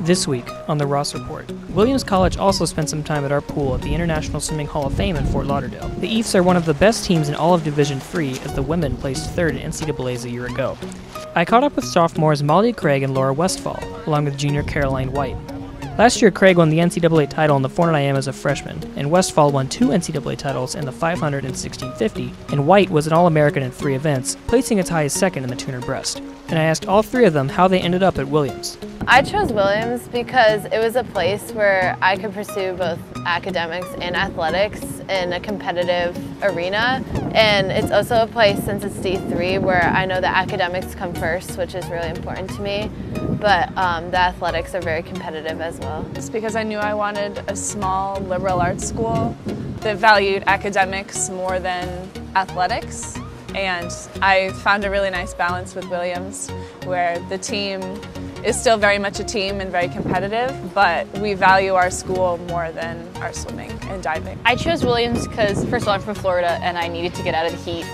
This week on the Ross Report, Williams College also spent some time at our pool at the International Swimming Hall of Fame in Fort Lauderdale. The Eefs are one of the best teams in all of Division III as the women placed third in NCAA's a year ago. I caught up with sophomores Molly Craig and Laura Westphal, along with junior Caroline White. Last year, Craig won the NCAA title in the 400 IM as a freshman, and Westphal won 2 NCAA titles in the 500 and 1650, and White was an All-American in 3 events, placing as high as second in the 200 breast. And I asked all 3 of them how they ended up at Williams. I chose Williams because it was a place where I could pursue both academics and athletics in a competitive arena. And it's also a place, since it's D3, where I know the academics come first, which is really important to me. But the athletics are very competitive as well. It's because I knew I wanted a small liberal arts school that valued academics more than athletics. And I found a really nice balance with Williams, where the team is still very much a team and very competitive, but we value our school more than our swimming and diving. I chose Williams because, first of all, I'm from Florida and I needed to get out of the heat.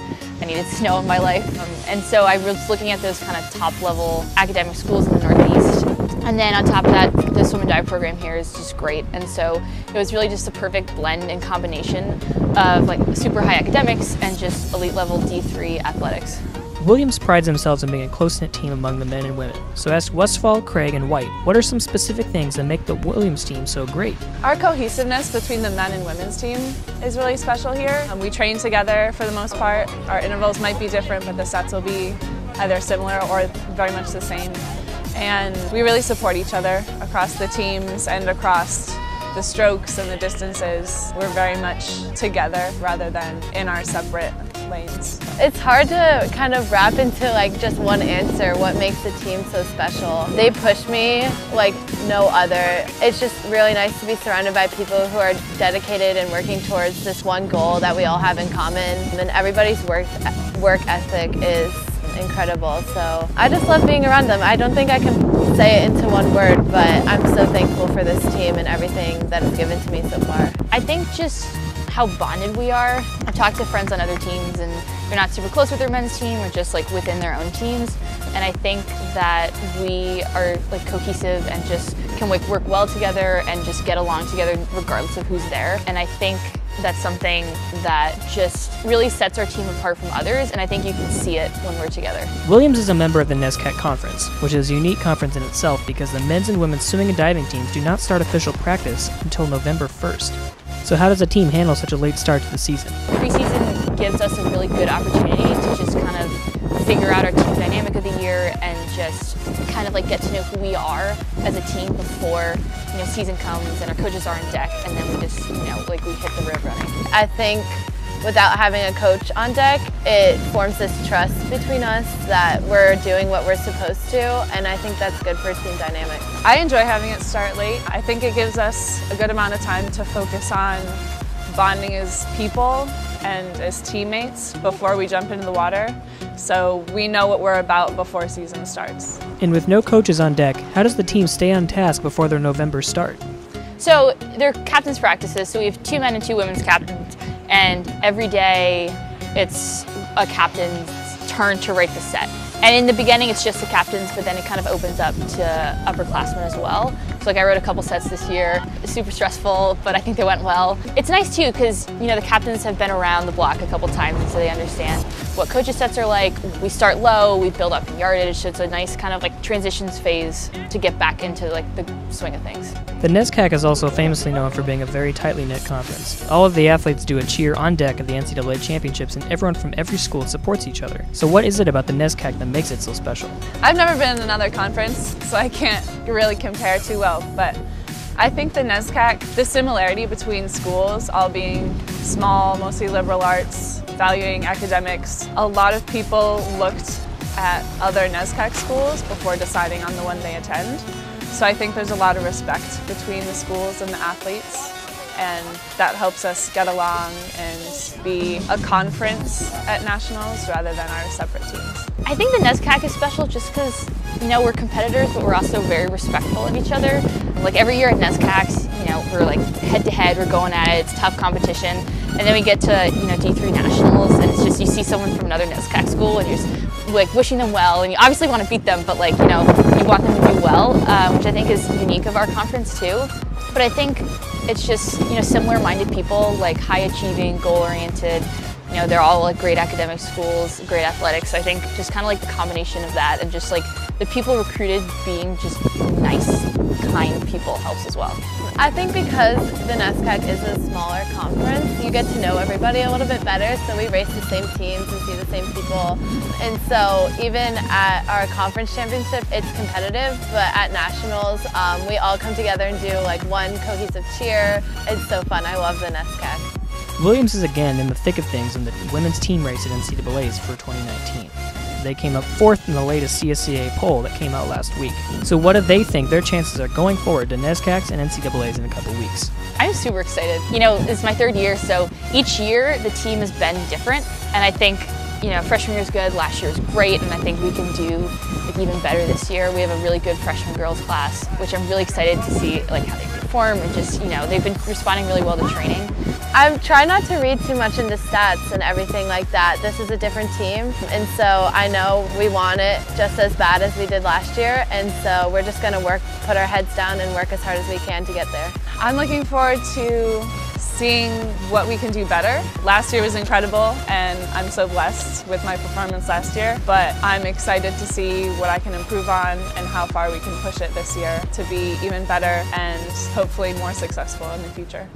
I needed snow in my life. And so I was looking at those kind of top-level academic schools in the Northeast. And then on top of that, the swim and dive program here is just great. And so it was really just a perfect blend and combination of like super high academics and just elite level D3 athletics. Williams prides themselves on being a close-knit team among the men and women. So I asked Westphal, Craig, and White, what are some specific things that make the Williams team so great? Our cohesiveness between the men and women's team is really special here. We train together for the most part. Our intervals might be different, but the sets will be either similar or very much the same. And we really support each other across the teams and across the strokes and the distances. We're very much together rather than in our separate lanes. It's hard to kind of wrap into like just one answer what makes the team so special. They push me like no other. It's just really nice to be surrounded by people who are dedicated and working towards this one goal that we all have in common. And everybody's work ethic is incredible. So I just love being around them. I don't think I can say it into one word, but I'm so thankful for this team and everything that is given to me so far. I think just how bonded we are. I've talked to friends on other teams and they're not super close with their men's team or just like within their own teams. And I think that we are like cohesive and just can like work well together and just get along together regardless of who's there. And I think that's something that just really sets our team apart from others, and I think you can see it when we're together. Williams is a member of the NESCAC conference, which is a unique conference in itself because the men's and women's swimming and diving teams do not start official practice until November 1st. So how does a team handle such a late start to the season? Preseason gives us a really good opportunity to just kind of figure out our team dynamic of the year and just kind of like get to know who we are as a team before season comes and our coaches are on deck, and then we just like we hit the road running. I think without having a coach on deck, it forms this trust between us that we're doing what we're supposed to, and I think that's good for team dynamic. I enjoy having it start late. I think it gives us a good amount of time to focus on bonding as people and as teammates before we jump into the water, so we know what we're about before season starts. And with no coaches on deck, how does the team stay on task before their November start? So they're captain's practices, so we have 2 men and 2 women's captains, and every day it's a captain's turn to write the set. And in the beginning it's just the captains, but then it kind of opens up to upperclassmen as well. So like I wrote a couple sets this year, super stressful, but I think they went well. It's nice too because the captains have been around the block a couple times, and so they understand what coaches' sets are like. We start low, we build up in yardage, so it's a nice kind of like transitions phase to get back into like the swing of things. The NESCAC is also famously known for being a very tightly knit conference. All of the athletes do a cheer on deck at the NCAA championships, and everyone from every school supports each other. So what is it about the NESCAC that makes it so special? I've never been in another conference, so I can't really compare too well, but I think the NESCAC, the similarity between schools all being small, mostly liberal arts, valuing academics, a lot of people looked at other NESCAC schools before deciding on the one they attend. So I think there's a lot of respect between the schools and the athletes, and that helps us get along and be a conference at nationals rather than our separate teams. I think the NESCAC is special just because we're competitors, but we're also very respectful of each other. Like every year at NESCACs, we're like head to head, we're going at it, it's tough competition. And then we get to D3 nationals, and it's just you see someone from another NESCAC school and you're just like wishing them well, and you obviously want to beat them, but like, you know, you want them to do well, which I think is unique of our conference too. But I think it's just, you know, similar-minded people, like high-achieving, goal-oriented. You know, they're all like great academic schools, great athletics. So I think just kind of like the combination of that and just like the people recruited being just nice, kind people helps as well. I think because the NESCAC is a smaller conference, you get to know everybody a little bit better, so we race the same teams and see the same people. And so even at our conference championship, it's competitive, but at nationals, we all come together and do like one cohesive cheer. It's so fun. I love the NESCAC. Williams is again in the thick of things in the women's team race at NCAA's for 2019. They came up 4th in the latest CSCA poll that came out last week. So what do they think their chances are going forward to NESCACs and NCAA's in a couple weeks? I'm super excited. You know, it's my 3rd year, so each year the team has been different, and I think, you know, freshman year was good, last year was great, and I think we can do like even better this year. We have a really good freshman girls class, which I'm really excited to see like how they perform, and just, you know, they've been responding really well to training. I'm trying not to read too much into stats and everything like that. This is a different team, and so I know we want it just as bad as we did last year, and so we're just going to put our heads down and work as hard as we can to get there. I'm looking forward to seeing what we can do better. Last year was incredible, and I'm so blessed with my performance last year, but I'm excited to see what I can improve on and how far we can push it this year to be even better and hopefully more successful in the future.